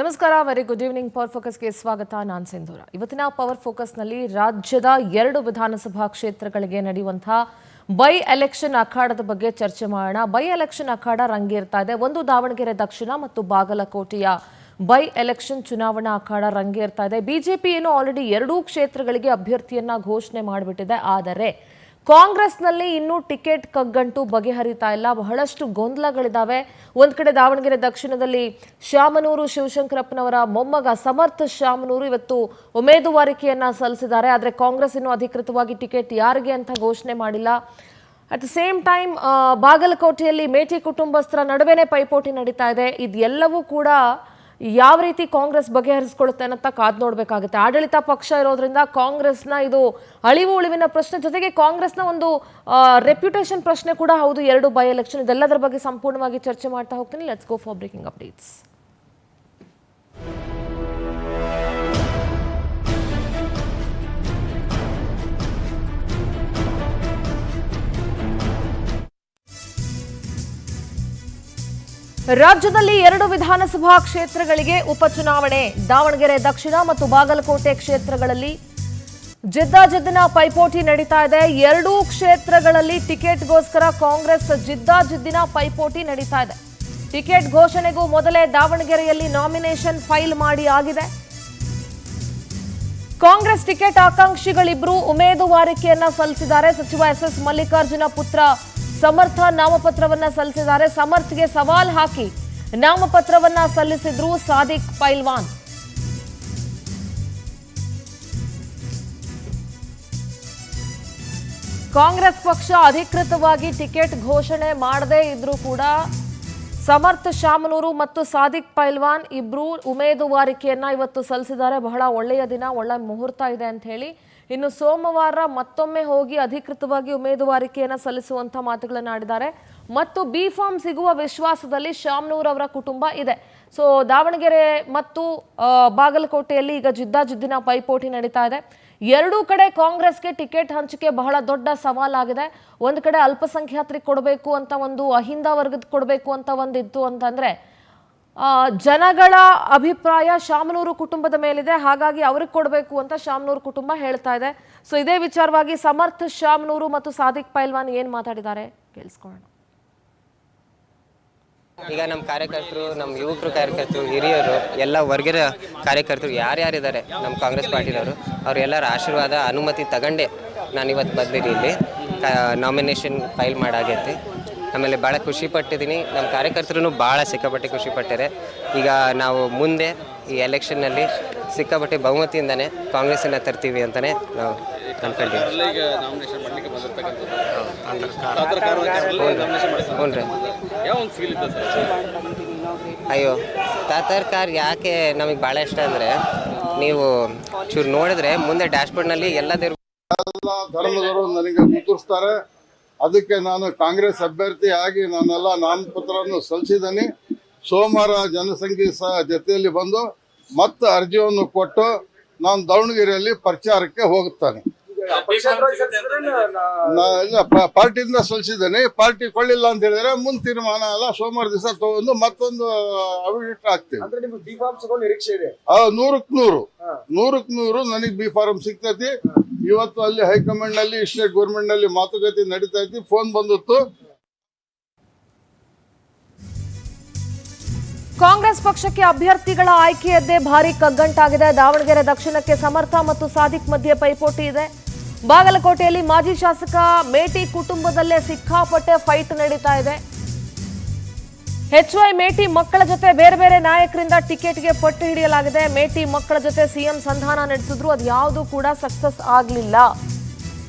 ನಮಸ್ಕಾರ, very good evening. Power ಫೋಕಸ್ಗೆ ಸ್ವಾಗತ. ನಾನು ಸಿಂಧೂರ. ಇವತ್ತಿನ ಪವರ್ ಫೋಕಸ್ನಲ್ಲಿ ರಾಜ್ಯದ 2 ವಿಧಾನಸಭಾ ಕ್ಷೇತ್ರಗಳಿಗೆ ನಡೆಯುವಂತಹ ಬೈ ಎಲೆಕ್ಷನ್ ಅಖಾಡದ ಬಗ್ಗೆ ಚರ್ಚೆ ಮಾಡೋಣ. ಬೈ ಎಲೆಕ್ಷನ್ ಅಖಾಡ ರಂಗೇರ್ತಾ ಇದೆ. ಒಂದು ದಾವಣಗೆರೆ ದಕ್ಷಿಣ ಮತ್ತು ಬಾಗಲಕೋಟೆಯ ಬೈ ಎಲೆಕ್ಷನ್ ಚುನಾವಣಾ ಅಖಾಡ ರಂಗೇರ್ತಾ ಇದೆ. ಬಿಜೆಪಿ ಏನು ಆಲ್ರೆಡಿ 2 ಕ್ಷೇತ್ರಗಳಿಗೆ ಅಭ್ಯರ್ಥಿಯನ್ನ ಘೋಷಣೆ ಮಾಡಿಬಿಟ್ಟಿದೆ. ಆದರೆ ಕಾಂಗ್ರೆಸ್ನಲ್ಲಿ ಇನ್ನೂ ಟಿಕೆಟ್ ಕಗ್ಗಂಟು ಬಗೆಹರಿತಾ ಇಲ್ಲ. ಬಹಳಷ್ಟು ಗೊಂದಲಗಳಿದ್ದಾವೆ. ಒಂದ್ ಕಡೆ ದಾವಣಗೆರೆ ದಕ್ಷಿಣದಲ್ಲಿ ಶಾಮನೂರು ಶಿವಶಂಕರಪ್ಪನವರ ಮೊಮ್ಮಗ ಸಮರ್ಥ ಶಾಮನೂರು ಇವತ್ತು ಉಮೇದುವಾರಿಕೆಯನ್ನ ಸಲ್ಲಿಸಿದ್ದಾರೆ. ಆದರೆ ಕಾಂಗ್ರೆಸ್ ಇನ್ನೂ ಅಧಿಕೃತವಾಗಿ ಟಿಕೆಟ್ ಯಾರಿಗೆ ಅಂತ ಘೋಷಣೆ ಮಾಡಿಲ್ಲ. ಅಟ್ ದ ಸೇಮ್ ಟೈಮ್ ಬಾಗಲಕೋಟೆಯಲ್ಲಿ ಮೇಟಿ ಕುಟುಂಬಸ್ಥರ ನಡುವೆನೇ ಪೈಪೋಟಿ ನಡೀತಾ ಇದೆ. ಇದೆಲ್ಲವೂ ಕೂಡ ಯಾವ ರೀತಿ ಕಾಂಗ್ರೆಸ್ ಬಗೆಹರಿಸಿಕೊಳ್ಳುತ್ತೆ ಅಂತ ಕಾದ್ ನೋಡ್ಬೇಕಾಗುತ್ತೆ. ಆಡಳಿತ ಪಕ್ಷ ಇರೋದ್ರಿಂದ ಕಾಂಗ್ರೆಸ್ನ ಇದು ಅಳಿವು ಉಳಿವಿನ ಪ್ರಶ್ನೆ, ಜೊತೆಗೆ ಕಾಂಗ್ರೆಸ್ನ ಒಂದು ರೆಪ್ಯುಟೇಷನ್ ಪ್ರಶ್ನೆ ಕೂಡ ಹೌದು. 2 ಬೈ ಎಲೆಕ್ಷನ್, ಇದೆಲ್ಲದರ ಬಗ್ಗೆ ಸಂಪೂರ್ಣವಾಗಿ ಚರ್ಚೆ ಮಾಡ್ತಾ ಹೋಗ್ತೀನಿ. Let's go for breaking updates. ರಾಜ್ಯದಲ್ಲಿ 2 ವಿಧಾನಸಭಾ ಕ್ಷೇತ್ರಗಳಿಗೆ ಉಪಚುನಾವಣೆ. ದಾವಣಗೆರೆ ದಕ್ಷಿಣ ಮತ್ತು ಬಾಗಲಕೋಟೆ ಕ್ಷೇತ್ರಗಳಲ್ಲಿ ಜಿದ್ದಾಜಿದ್ದಿನ ಪೈಪೋಟಿ ನಡೀತಾ ಇದೆ. 2 ಕ್ಷೇತ್ರಗಳಲ್ಲಿ ಟಿಕೆಟ್ಗೋಸ್ಕರ ಕಾಂಗ್ರೆಸ್ ಜಿದ್ದಾಜಿದ್ದಿನ ಪೈಪೋಟಿ ನಡೀತಾ ಇದೆ. ಟಿಕೆಟ್ ಘೋಷಣೆಗೂ ಮೊದಲೇ ದಾವಣಗೆರೆಯಲ್ಲಿ ನಾಮಿನೇಷನ್ ಫೈಲ್ ಮಾಡಿ ಆಗಿದೆ. ಕಾಂಗ್ರೆಸ್ ಟಿಕೆಟ್ ಆಕಾಂಕ್ಷಿಗಳಿಬ್ರು ಉಮೇದುವಾರಿಕೆಯನ್ನ ಸಲ್ಲಿಸಿದ್ದಾರೆ. ಸಚಿವ ಎಸ್ ಮಲ್ಲಿಕಾರ್ಜುನ ಪುತ್ರ ಸಮರ್ಥ ನಾಮಪತ್ರವನ್ನ ಸಲ್ಲಿಸಿದ್ದಾರೆ. ಸಮರ್ಥ್ಗೆ ಸವಾಲ್ ಹಾಕಿ ನಾಮಪತ್ರವನ್ನ ಸಲ್ಲಿಸಿದ್ರು ಸಾದಿಕ್ ಪೈಲ್ವಾನ್. ಕಾಂಗ್ರೆಸ್ ಪಕ್ಷ ಅಧಿಕೃತವಾಗಿ ಟಿಕೆಟ್ ಘೋಷಣೆ ಮಾಡದೇ ಇದ್ರೂ ಕೂಡ ಸಮರ್ಥ ಶಾಮನೂರು ಮತ್ತು ಸಾದಿಕ್ ಪೈಲ್ವಾನ್ ಇಬ್ರು ಉಮೇದುವಾರಿಕೆಯನ್ನ ಇವತ್ತು ಸಲ್ಲಿಸಿದ್ದಾರೆ. ಬಹಳ ಒಳ್ಳೆಯ ದಿನ, ಒಳ್ಳೆ ಮುಹೂರ್ತ ಇದೆ ಅಂತ ಹೇಳಿ. ಇನ್ನು ಸೋಮವಾರ ಮತ್ತೊಮ್ಮೆ ಹೋಗಿ ಅಧಿಕೃತವಾಗಿ ಉಮೇದುವಾರಿಕೆಯನ್ನು ಸಲ್ಲಿಸುವಂಥ ಮಾತುಗಳನ್ನು ಆಡಿದ್ದಾರೆ. ಮತ್ತು ಬಿ ಫಾರ್ಮ್ ಸಿಗುವ ವಿಶ್ವಾಸದಲ್ಲಿ ಶಾಮನೂರ್ ಅವರ ಕುಟುಂಬ ಇದೆ. ಸೊ ದಾವಣಗೆರೆ ಮತ್ತು ಬಾಗಲಕೋಟೆಯಲ್ಲಿ ಈಗ ಜಿದ್ದಾಜಿದ್ದಿನ ಪೈಪೋಟಿ ನಡೀತಾ ಇದೆ. 2 ಕಡೆ ಕಾಂಗ್ರೆಸ್ಗೆ ಟಿಕೆಟ್ ಹಂಚಿಕೆ ಬಹಳ ದೊಡ್ಡ ಸವಾಲಾಗಿದೆ. ಒಂದು ಕಡೆ ಅಲ್ಪಸಂಖ್ಯಾತರಿಗೆ ಕೊಡಬೇಕು ಅಂತ, ಒಂದು ಅಹಿಂದ ವರ್ಗದ ಕೊಡಬೇಕು ಅಂತ ಒಂದಿತ್ತು ಅಂತಂದ್ರೆ ಜನಗಳ ಅಭಿಪ್ರಾಯ ಶಾಮನೂರು ಕುಟುಂಬದ ಮೇಲಿದೆ. ಹಾಗಾಗಿ ಅವ್ರಿಗೆ ಕೊಡಬೇಕು ಅಂತ ಶಾಮನೂರು ಕುಟುಂಬ ಹೇಳ್ತಾ ಇದೆ. ಸೊ ಇದೇ ವಿಚಾರವಾಗಿ ಸಮರ್ಥ ಶಾಮನೂರು ಮತ್ತು ಸಾದಿಕ್ ಪೈಲ್ವಾನ್ ಏನ್ ಮಾತಾಡಿದ್ದಾರೆ ಕೇಳಿಸ್ಕೊಳ್ಳೋಣ. ಈಗ ನಮ್ಮ ಕಾರ್ಯಕರ್ತರು, ನಮ್ಮ ಯುವಕರು ಕಾರ್ಯಕರ್ತರು, ಹಿರಿಯರು, ಎಲ್ಲ ವರ್ಗದ ಕಾರ್ಯಕರ್ತರು ಯಾರ್ಯಾರಿದ್ದಾರೆ ನಮ್ಮ ಕಾಂಗ್ರೆಸ್ ಪಾರ್ಟಿದವರು, ಅವರೆಲ್ಲರ ಆಶೀರ್ವಾದ ಅನುಮತಿ ತಗೊಂಡೆ ನಾನು ಇವತ್ತು ಬಂದಿದ್ದೀನಿ. ಇಲ್ಲಿ ನಾಮಿನೇಷನ್ ಫೈಲ್ ಮಾಡಾಗೈತಿ. ಆಮೇಲೆ ಭಾಳ ಖುಷಿ ಪಟ್ಟಿದ್ದೀನಿ. ನಮ್ಮ ಕಾರ್ಯಕರ್ತರು ಭಾಳ ಸಿಕ್ಕಾಪಟ್ಟೆ ಖುಷಿ ಪಟ್ಟಿದ್ದಾರೆ. ಈಗ ನಾವು ಮುಂದೆ ಈ ಎಲೆಕ್ಷನ್ನಲ್ಲಿ ಸಿಕ್ಕಾಪಟ್ಟೆ ಬಹುಮತಿಯಿಂದನೇ ಕಾಂಗ್ರೆಸ್ಸನ್ನು ತರ್ತೀವಿ ಅಂತಲೇ ನಾವು ಅಂದ್ಕೊಂಡಿದ್ದೀವಿ. ಹ್ಞೂ ರೀ. ಅಯ್ಯೋ, ತಾತರ್ಕಾರ್ ಯಾಕೆ ನಮಗೆ ಭಾಳ ಇಷ್ಟ ಅಂದರೆ, ನೀವು ಚೂರು ನೋಡಿದ್ರೆ ಮುಂದೆ ಡ್ಯಾಶ್ಬೋರ್ಡ್ನಲ್ಲಿ ಎಲ್ಲ ಧರ್ಮದವರು ನನಗೆ ಗುರುತಿಸ್ತಾರೆ. ಅದಕ್ಕೆ ನಾನು ಕಾಂಗ್ರೆಸ್ ಅಭ್ಯರ್ಥಿ ಆಗಿ ನಾನೆಲ್ಲ ನಾಮಪತ್ರವನ್ನು ಸಲ್ಲಿಸಿದ್ದೀನಿ. ಸೋಮವಾರ ಜನಸಂಖ್ಯೆ ಜೊತೆಯಲ್ಲಿ ಬಂದು ಮತ್ತೆ ಅರ್ಜಿಯನ್ನು ಕೊಟ್ಟು ನಾನು ದಾವಣಗೆರೆಯಲ್ಲಿ ಪ್ರಚಾರಕ್ಕೆ ಹೋಗುತ್ತಾನೆ. ಇಲ್ಲ, ಪಾರ್ಟಿಯಿಂದ ಸಲ್ಲಿಸಿದ್ದೇನೆ. ಪಾರ್ಟಿ ಕೊಳ್ಳಿಲ್ಲ ಅಂತ ಹೇಳಿದ್ರೆ ಮುಂದೆ ತೀರ್ಮಾನ ಅಲ್ಲ, ಸೋಮವಾರ ದಿವಸ ತಗೊಂಡು ಮತ್ತೊಂದು ಅವಿಟ್ ಆಗ್ತೀನಿ. 100ಕ್ಕೆ 100 ನನಗೆ ಬಿ ಫಾರಂ ಸಿಗ್ತೈತಿ. ಇವತ್ತು ಅಲ್ಲಿ ಹೈಕಮಾಂಡ್ ನಲ್ಲಿ, ಸ್ಟೇಟ್ ಗೌರ್ಮೆಂಟ್ ನಲ್ಲಿ ಮಾತುಕತೆ ನಡೀತಾ ಐತಿ. ಫೋನ್ ಬಂದಿತ್ತು. ಕಾಂಗ್ರೆಸ್ ಪಕ್ಷಕ್ಕೆ ಅಭ್ಯರ್ಥಿಗಳ ಆಯ್ಕೆಯದ್ದೇ ಭಾರಿ ಕಗ್ಗಂಟಾಗಿದೆ. ದಾವಣಗೆರೆ ದಕ್ಷಿಣಕ್ಕೆ ಸಮರ್ಥ ಮತ್ತು ಸಾದಿಕ್ ಮಧ್ಯೆ ಪೈಪೋಟಿ ಇದೆ. ಬಾಗಲಕೋಟೆಯಲ್ಲಿ ಮಾಜಿ ಶಾಸಕ ಮೇಟಿ ಕುಟುಂಬದಲ್ಲೇ ಸಿಕ್ಕಾಪಟ್ಟೆ ಫೈಟ್ ನಡೀತಾ ಇದೆ. HY ಮೇಟಿ ಮಕ್ಕಳ ಜೊತೆ ಬೇರೆ ಬೇರೆ ನಾಯಕರಿಂದ ಟಿಕೆಟ್ಗೆ ಪಟ್ಟು ಹಿಡಿಯಲಾಗಿದೆ. ಮೇಟಿ ಮಕ್ಕಳ ಜೊತೆ ಸಿಎಂ ಸಂಧಾನ ನಡೆಸಿದ್ರು, ಅದು ಯಾವುದು ಕೂಡ ಸಕ್ಸಸ್ ಆಗಲಿಲ್ಲ.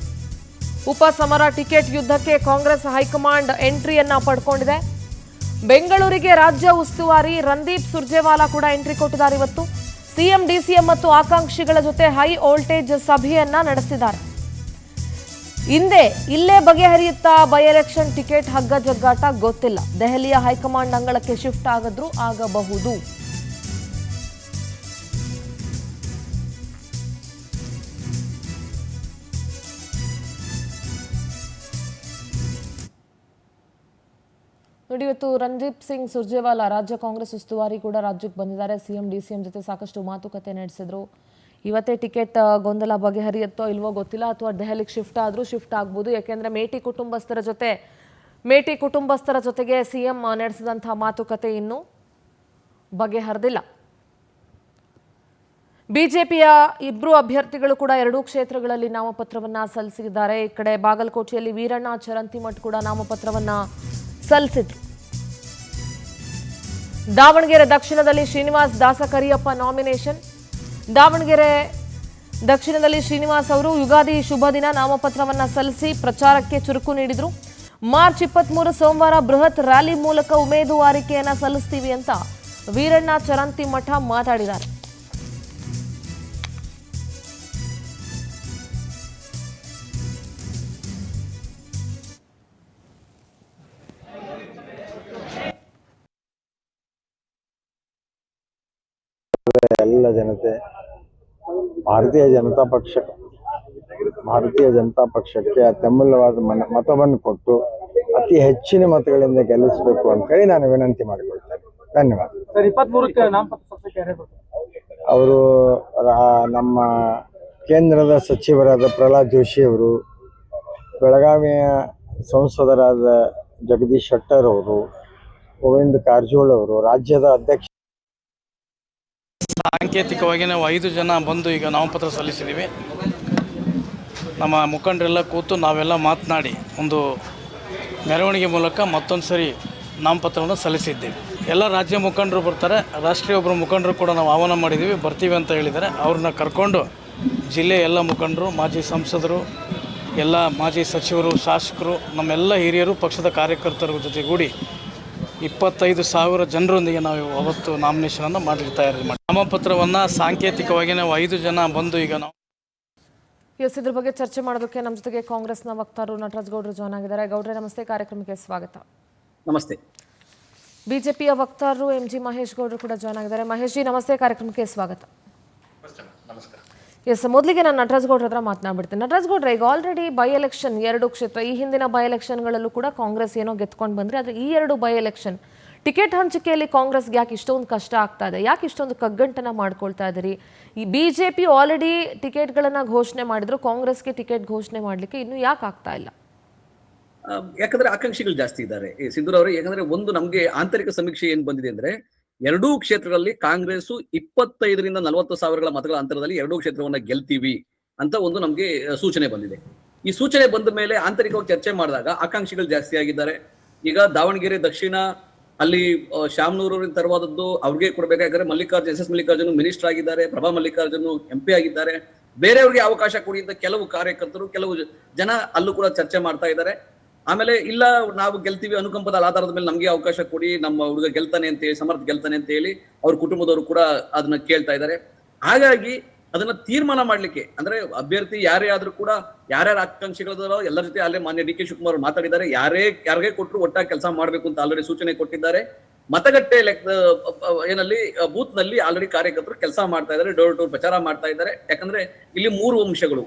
ಉಪಸಮರ ಟಿಕೆಟ್ ಯುದ್ಧಕ್ಕೆ ಕಾಂಗ್ರೆಸ್ ಹೈಕಮಾಂಡ್ ಎಂಟ್ರಿಯನ್ನ ಪಡ್ಕೊಂಡಿದೆ. ಬೆಂಗಳೂರಿಗೆ ರಾಜ್ಯ ಉಸ್ತುವಾರಿ ರಂದೀಪ್ ಸುರ್ಜೇವಾಲಾ ಕೂಡ ಎಂಟ್ರಿ ಕೊಟ್ಟಿದ್ದಾರೆ. ಇವತ್ತು ಸಿಎಂ, ಡಿಸಿಎಂ ಮತ್ತು ಆಕಾಂಕ್ಷಿಗಳ ಜೊತೆ ಹೈ ವೋಲ್ಟೇಜ್ ಸಭೆಯನ್ನ ನಡೆಸಿದ್ದಾರೆ. ಇಲ್ಲೇ ಬಗೆಹರಿಯುತ್ತಾ ಬೈ ಎಲೆಕ್ಷನ್ ಟಿಕೆಟ್ ಹಗ್ಗ ಜಗ್ಗಾಟ ಗೊತ್ತಿಲ್ಲ. ದೆಹಲಿಯ ಹೈಕಮಾಂಡ್ ಅಂಗಳಕ್ಕೆ ಶಿಫ್ಟ್ ಆಗಿದ್ರೂ ಆಗಬಹುದು. ನೋಡಿ, ಇವತ್ತು ರಣದೀಪ್ ಸಿಂಗ್ ಸುರ್ಜೇವಾಲಾ ರಾಜ್ಯ ಕಾಂಗ್ರೆಸ್ ಉಸ್ತುವಾರಿ ಕೂಡ ರಾಜ್ಯಕ್ಕೆ ಬಂದಿದ್ದಾರೆ. ಸಿಎಂ ಡಿಸಿಎಂ ಜೊತೆ ಸಾಕಷ್ಟು ಮಾತುಕತೆ ನಡೆಸಿದ್ರು. ಇವತ್ತೇ ಟಿಕೆಟ್ ಗೊಂದಲ ಬಗೆಹರಿಯುತ್ತೋ ಇಲ್ವೋ ಗೊತ್ತಿಲ್ಲ, ಅಥವಾ ದೆಹಲಿಗೆ ಶಿಫ್ಟ್ ಆಗ್ಬೋದು. ಯಾಕೆಂದ್ರೆ ಮೇಟಿ ಕುಟುಂಬಸ್ಥರ ಜೊತೆಗೆ ಸಿಎಂ ನಡೆಸಿದಂತಹ ಮಾತುಕತೆ ಇನ್ನೂ ಬಗೆಹರಿದಿಲ್ಲ. ಬಿಜೆಪಿಯ ಇಬ್ಬರು ಅಭ್ಯರ್ಥಿಗಳು ಕೂಡ ಎರಡೂ ಕ್ಷೇತ್ರಗಳಲ್ಲಿ ನಾಮಪತ್ರವನ್ನ ಸಲ್ಲಿಸಿದ್ದಾರೆ. ಈ ಕಡೆ ಬಾಗಲಕೋಟೆಯಲ್ಲಿ ವೀರಣ್ಣ ಚರಂತಿಮಠ್ ಕೂಡ ನಾಮಪತ್ರವನ್ನ ಸಲ್ಲಿಸಿದ್ರು. ದಾವಣಗೆರೆ ದಕ್ಷಿಣದಲ್ಲಿ ಶ್ರೀನಿವಾಸ್ ದಾಸಕರಿಯಪ್ಪ ನಾಮಿನೇಷನ್. ದಾವಣಗೆರೆ ದಕ್ಷಿಣದಲ್ಲಿ ಶ್ರೀನಿವಾಸ್ ಅವರು ಯುಗಾದಿ ಶುಭ ದಿನ ನಾಮಪತ್ರವನ್ನ ಸಲ್ಲಿಸಿ ಪ್ರಚಾರಕ್ಕೆ ಚುರುಕು ನೀಡಿದ್ರು. ಮಾರ್ಚ್ 23 ಸೋಮವಾರ ಬೃಹತ್ ರ್ಯಾಲಿ ಮೂಲಕ ಉಮೇದುವಾರಿಕೆಯನ್ನ ಸಲ್ಲಿಸ್ತೀವಿ ಅಂತ ವೀರಣ್ಣ ಚರಂತಿಮಠ ಮಾತಾಡಿದ್ದಾರೆ. ಎಲ್ಲ ಜನತೆ ಭಾರತೀಯ ಜನತಾ ಪಕ್ಷಕ್ಕೆ ಅತ್ಯಮೂಲ್ಯವಾದ ಮತವನ್ನು ಕೊಟ್ಟು ಅತಿ ಹೆಚ್ಚಿನ ಮತಗಳಿಂದ ಗೆಲ್ಲಿಸಬೇಕು ಅಂತ ಹೇಳಿ ನಾನು ವಿನಂತಿ ಮಾಡಿಕೊಳ್ತೇನೆ. ಧನ್ಯವಾದ. ಅವರು ನಮ್ಮ ಕೇಂದ್ರದ ಸಚಿವರಾದ ಪ್ರಹ್ಲಾದ್ ಜೋಶಿ ಅವರು, ಬೆಳಗಾವಿಯ ಸಂಸದರಾದ ಜಗದೀಶ್ ಶೆಟ್ಟರ್ ಅವರು, ಗೋವಿಂದ ಕಾರಜೋಳ ಅವರು, ರಾಜ್ಯದ ಅಧ್ಯಕ್ಷ. ಸಾಂಕೇತಿಕವಾಗಿ ನಾವು 5 ಜನ ಬಂದು ಈಗ ನಾಮಪತ್ರ ಸಲ್ಲಿಸಿದ್ದೀವಿ. ನಮ್ಮ ಮುಖಂಡರೆಲ್ಲ ಕೂತು ನಾವೆಲ್ಲ ಮಾತನಾಡಿ ಒಂದು ಮೆರವಣಿಗೆ ಮೂಲಕ ಮತ್ತೊಂದು ಸರಿ ನಾಮಪತ್ರವನ್ನು ಸಲ್ಲಿಸಿದ್ದೀವಿ. ಎಲ್ಲ ರಾಜ್ಯ ಮುಖಂಡರು ಬರ್ತಾರೆ, ರಾಷ್ಟ್ರೀಯ ಒಬ್ಬರು ಮುಖಂಡರು ಕೂಡ ನಾವು ಆಹ್ವಾನ ಮಾಡಿದ್ದೀವಿ, ಬರ್ತೀವಿ ಅಂತ ಹೇಳಿದ್ದಾರೆ. ಅವ್ರನ್ನ ಕರ್ಕೊಂಡು ಜಿಲ್ಲೆಯ ಎಲ್ಲ ಮುಖಂಡರು, ಮಾಜಿ ಸಂಸದರು, ಎಲ್ಲ ಮಾಜಿ ಸಚಿವರು, ಶಾಸಕರು, ನಮ್ಮೆಲ್ಲ ಹಿರಿಯರು, ಪಕ್ಷದ ಕಾರ್ಯಕರ್ತರ ಜೊತೆಗೂಡಿ 25,000 ಜನರೊಂದಿಗೆ ನಾವು ಅವತ್ತು ನಾಮಿನೇಷನನ್ನು ಮಾಡಲಿಕ್ಕೆ ತಯಾರಿ ಮಾಡಿ ನಾಮಪತ್ರವನ್ನು ಸಾಂಕೇತಿಕವಾಗಿ ನಾವು 5 ಜನ ಬಂದು ಈಗ ನಾವು ಇದ್ರ ಬಗ್ಗೆ ಚರ್ಚೆ ಮಾಡೋದಕ್ಕೆ ನಮ್ಮ ಜೊತೆಗೆ ಕಾಂಗ್ರೆಸ್ನ ವಕ್ತಾರರು ನಟರಾಜ್ ಗೌಡ್ರು ಜಾಯ್ನ್ ಆಗಿದ್ದಾರೆ. ಗೌಡ್ರೆ ನಮಸ್ತೆ, ಕಾರ್ಯಕ್ರಮಕ್ಕೆ ಸ್ವಾಗತ. ನಮಸ್ತೆ. ಬಿಜೆಪಿಯ ವಕ್ತಾರರು MG ಮಹೇಶ್ ಗೌಡ್ರು ಕೂಡ ಜಾಯ್ನ್ ಆಗಿದ್ದಾರೆ. ಮಹೇಶ್ ಜಿ ನಮಸ್ತೆ, ಕಾರ್ಯಕ್ರಮಕ್ಕೆ ಸ್ವಾಗತ. ಎಸ್, ಮೊದಲಿಗೆ ನಾನು ನಟರಾಜ್ ಗೌಡ್ರ ಹತ್ರ ಮಾತನಾಡ್ಬಿಡ್ತೀನಿ. ನಟರಾಜ್ ಗೌಡ್ರೆ, ಈಗ ಆಲ್ರೆಡಿ ಬೈ ಎಲೆಕ್ಷನ್ 2 ಕ್ಷೇತ್ರ, ಈ ಹಿಂದಿನ ಬೈ ಎಲೆಕ್ಷನ್ಗಳಲ್ಲೂ ಕೂಡ ಕಾಂಗ್ರೆಸ್ ಏನೋ ಗೆದ್ಕೊಂಡು ಬಂದ್ರೆ, ಆದರೆ ಈ 2 ಬೈ ಎಲೆಕ್ಷನ್ ಟಿಕೆಟ್ ಹಂಚಿಕೆಯಲ್ಲಿ ಕಾಂಗ್ರೆಸ್ಗೆ ಯಾಕೆ ಇಷ್ಟೊಂದು ಕಷ್ಟ ಆಗ್ತಾ ಇದೆ? ಯಾಕೆ ಇಷ್ಟೊಂದು ಕಗ್ಗಂಟನ ಮಾಡ್ಕೊಳ್ತಾ ಇದ್ದೀರಿ? ಈ ಬಿಜೆಪಿ ಆಲ್ರೆಡಿ ಟಿಕೆಟ್ಗಳನ್ನು ಘೋಷಣೆ ಮಾಡಿದ್ರು, ಕಾಂಗ್ರೆಸ್ಗೆ ಟಿಕೆಟ್ ಘೋಷಣೆ ಮಾಡಲಿಕ್ಕೆ ಇನ್ನೂ ಯಾಕೆ ಆಗ್ತಾ ಇಲ್ಲ? ಯಾಕಂದ್ರೆ ಆಕಾಂಕ್ಷಿಗಳು ಜಾಸ್ತಿ ಇದ್ದಾರೆ ಸಿಂಧೂರ್ ಅವರೇ. ಯಾಕಂದ್ರೆ ಒಂದು ನಮ್ಗೆ ಆಂತರಿಕ ಸಮೀಕ್ಷೆ ಏನ್ ಬಂದಿದೆ ಅಂದ್ರೆ, 2 ಕ್ಷೇತ್ರಗಳಲ್ಲಿ ಕಾಂಗ್ರೆಸ್ 25,000 ರಿಂದ 40,000 ಮತಗಳ ಅಂತರದಲ್ಲಿ 2 ಕ್ಷೇತ್ರವನ್ನ ಗೆಲ್ತೀವಿ ಅಂತ ಒಂದು ನಮ್ಗೆ ಸೂಚನೆ ಬಂದಿದೆ. ಈ ಸೂಚನೆ ಬಂದ ಮೇಲೆ ಆಂತರಿಕವಾಗಿ ಚರ್ಚೆ ಮಾಡಿದಾಗ ಆಕಾಂಕ್ಷಿಗಳು ಜಾಸ್ತಿ ಆಗಿದ್ದಾರೆ. ಈಗ ದಾವಣಗೆರೆ ದಕ್ಷಿಣ ಅಲ್ಲಿ ಶಾಮನೂರು ತರವಾದದ್ದು ಅವ್ರಿಗೆ ಕೊಡ್ಬೇಕಾದ್ರೆ SS ಮಲ್ಲಿಕಾರ್ಜುನ್ ಮಿನಿಸ್ಟರ್ ಆಗಿದ್ದಾರೆ, ಪ್ರಭಾ ಮಲ್ಲಿಕಾರ್ಜುನ್ MP ಆಗಿದ್ದಾರೆ. ಬೇರೆಯವ್ರಿಗೆ ಅವಕಾಶ ಕೊಡಿ ಅಂತ ಕೆಲವು ಕಾರ್ಯಕರ್ತರು, ಕೆಲವು ಜನ ಅಲ್ಲೂ ಕೂಡ ಚರ್ಚೆ ಮಾಡ್ತಾ ಇದ್ದಾರೆ. ಆಮೇಲೆ ಇಲ್ಲ, ನಾವು ಗೆಲ್ತೀವಿ, ಅನುಕಂಪದ ಆಧಾರದ ಮೇಲೆ ನಮ್ಗೆ ಅವಕಾಶ ಕೊಡಿ, ನಮ್ಮ ಹುಡುಗ ಗೆಲ್ತಾನೆ ಅಂತ ಹೇಳಿ, ಸಮರ್ಥ ಗೆಲ್ತಾನೆ ಅಂತ ಹೇಳಿ ಅವ್ರ ಕುಟುಂಬದವರು ಕೂಡ ಅದನ್ನ ಕೇಳ್ತಾ ಇದ್ದಾರೆ. ಹಾಗಾಗಿ ಅದನ್ನ ತೀರ್ಮಾನ ಮಾಡ್ಲಿಕ್ಕೆ ಅಂದ್ರೆ ಅಭ್ಯರ್ಥಿ ಯಾರೇ ಆದ್ರೂ ಕೂಡ ಯಾರ್ಯಾರ ಆಕಾಂಕ್ಷಿಗಳದಾರೋ ಎಲ್ಲರ ಜೊತೆ ಅಲ್ಲೇ ಮಾನ್ಯ DK ಶಿವಕುಮಾರ್ ಮಾತಾಡಿದ್ದಾರೆ. ಯಾರಿಗೆ ಕೊಟ್ಟರು ಒಟ್ಟಾಗಿ ಕೆಲಸ ಮಾಡ್ಬೇಕು ಅಂತ ಆಲ್ರೆಡಿ ಸೂಚನೆ ಕೊಟ್ಟಿದ್ದಾರೆ. ಮತಗಟ್ಟೆ ಏನಲ್ಲಿ ಬೂತ್ ನಲ್ಲಿ ಆಲ್ರೆಡಿ ಕಾರ್ಯಕರ್ತರು ಕೆಲಸ ಮಾಡ್ತಾ ಇದ್ದಾರೆ, ಡೋರ್ ಟು ಡೋರ್ ಪ್ರಚಾರ ಮಾಡ್ತಾ ಇದ್ದಾರೆ. ಯಾಕಂದ್ರೆ ಇಲ್ಲಿ 3 ಅಂಶಗಳು.